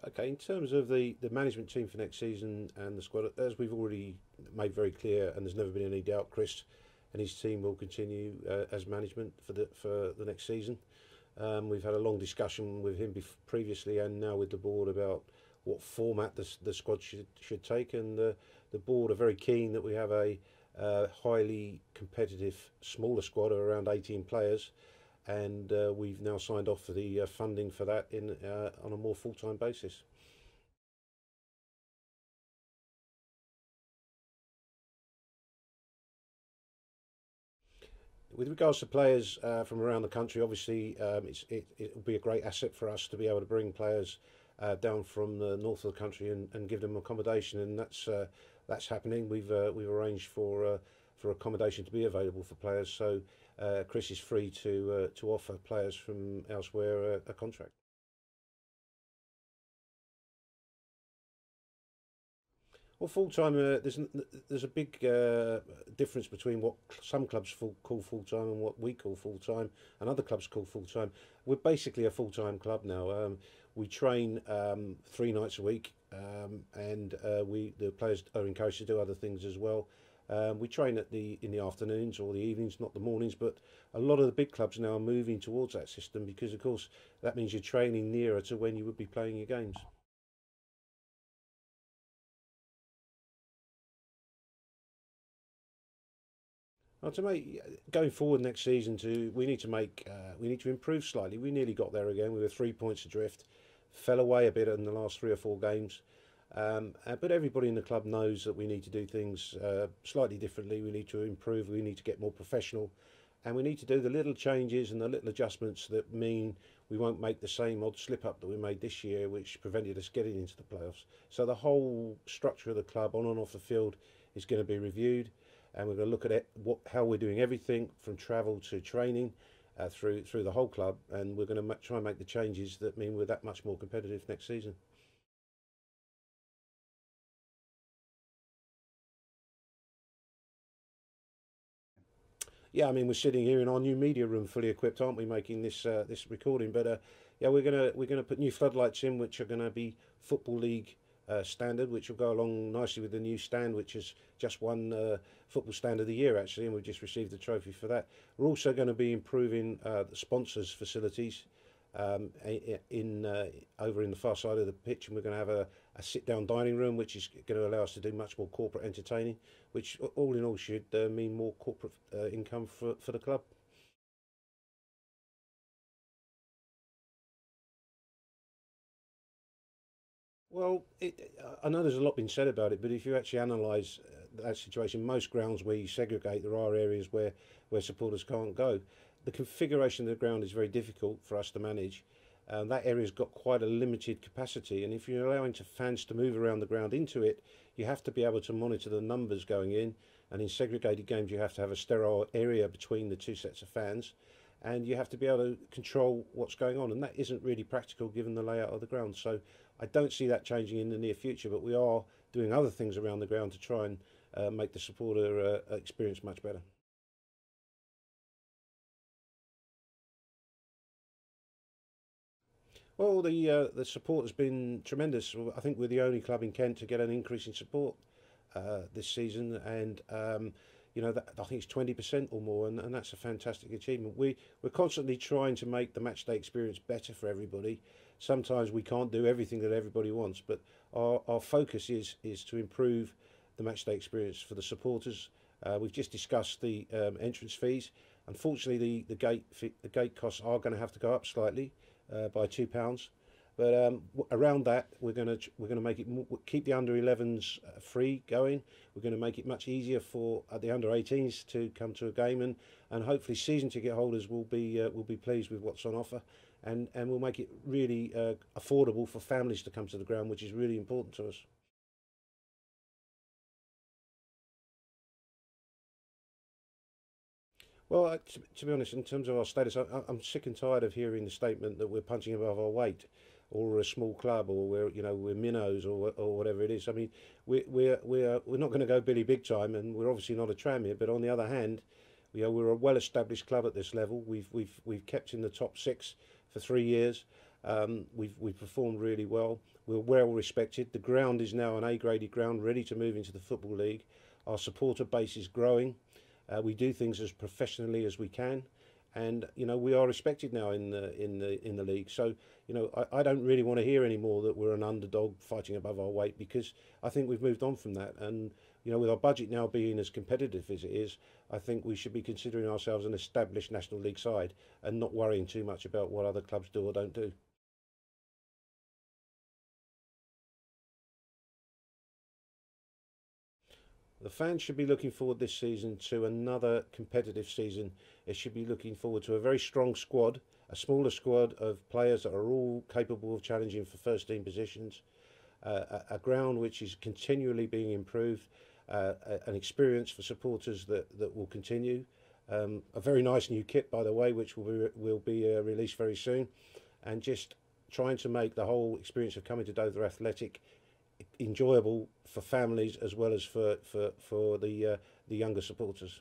Okay, in terms of the management team for next season and the squad, as we've already made very clear, and there's never been any doubt, Chris and his team will continue as management for the next season. We've had a long discussion with him previously and now with the board about what format the squad should take, and the board are very keen that we have a highly competitive smaller squad of around 18 players, and we've now signed off for the funding for that on a more full-time basis. With regards to players from around the country, obviously it will be a great asset for us to be able to bring players down from the north of the country and give them accommodation, and that's happening. We've arranged for accommodation to be available for players, so Chris is free to offer players from elsewhere a contract. Well, full time. There's a big difference between what some clubs call full time and what we call full time, and other clubs call full time. We're basically a full time club now. We train 3 nights a week, and the players are encouraged to do other things as well. We train in the afternoons or the evenings, not the mornings. But a lot of the big clubs now are moving towards that system because, of course, that means you're training nearer to when you would be playing your games. Well, going forward next season, we need to improve slightly. We nearly got there again. We were 3 points adrift, fell away a bit in the last 3 or 4 games. But everybody in the club knows that we need to do things slightly differently. We need to improve. We need to get more professional, and we need to do the little changes and the little adjustments that mean we won't make the same odd slip up that we made this year, which prevented us getting into the playoffs. So the whole structure of the club, on and off the field, is going to be reviewed, and we're going to look at how we're doing everything from travel to training through the whole club, and we're going to try and make the changes that mean we're that much more competitive next season. Yeah, I mean, we're sitting here in our new media room, fully equipped, aren't we, making this recording? But yeah, we're gonna put new floodlights in, which are going to be Football League standard, which will go along nicely with the new stand, which has just won Football Stand of the Year actually, and we've just received the trophy for that. We're also going to be improving the sponsors' facilities in over in the far side of the pitch, and we're going to have a sit-down dining room, which is going to allow us to do much more corporate entertaining, which all in all should mean more corporate income for the club. Well, I know there's a lot been said about it, but if you actually analyse that situation, most grounds where you segregate, there are areas where supporters can't go. The configuration of the ground is very difficult for us to manage. That area's got quite a limited capacity, and if you're allowing fans to move around the ground into it, you have to be able to monitor the numbers going in. And in segregated games, you have to have a sterile area between the 2 sets of fans, and you have to be able to control what's going on, and that isn't really practical given the layout of the ground. So I don't see that changing in the near future, but we are doing other things around the ground to try and make the supporter experience much better. Well, the support has been tremendous. I think we're the only club in Kent to get an increase in support this season, and I think it's 20% or more, and that's a fantastic achievement. We're constantly trying to make the matchday experience better for everybody. Sometimes we can't do everything that everybody wants, but our focus is to improve the matchday experience for the supporters. We've just discussed the entrance fees. Unfortunately, the gate costs are going to have to go up slightly by £2. But around that, we're going to make it keep the under 11s free going. We're going to make it much easier for the under 18s to come to a game, and hopefully season ticket holders will be pleased with what's on offer, and we'll make it really affordable for families to come to the ground, which is really important to us. Well, to be honest, in terms of our status, I'm sick and tired of hearing the statement that we're punching above our weight, or we're a small club, or we're minnows, or whatever it is. I mean, we're not going to go Billy big time, and we're obviously not a Tranmere. But on the other hand, we're a well-established club at this level. We've kept in the top 6 for 3 years. We've performed really well. We're well respected. The ground is now an A-graded ground, ready to move into the Football League. Our supporter base is growing. We do things as professionally as we can, and you know, we are respected now in the league. So you know, I don't really want to hear anymore that we're an underdog fighting above our weight, because I think we've moved on from that. And you know, with our budget now being as competitive as it is, I think we should be considering ourselves an established National League side and not worrying too much about what other clubs do or don't do. The fans should be looking forward this season to another competitive season. They should be looking forward to a very strong squad, a smaller squad of players that are all capable of challenging for first team positions, a ground which is continually being improved, an experience for supporters that will continue. A very nice new kit, by the way, which will be released very soon, and just trying to make the whole experience of coming to Dover Athletic enjoyable for families as well as for the younger supporters.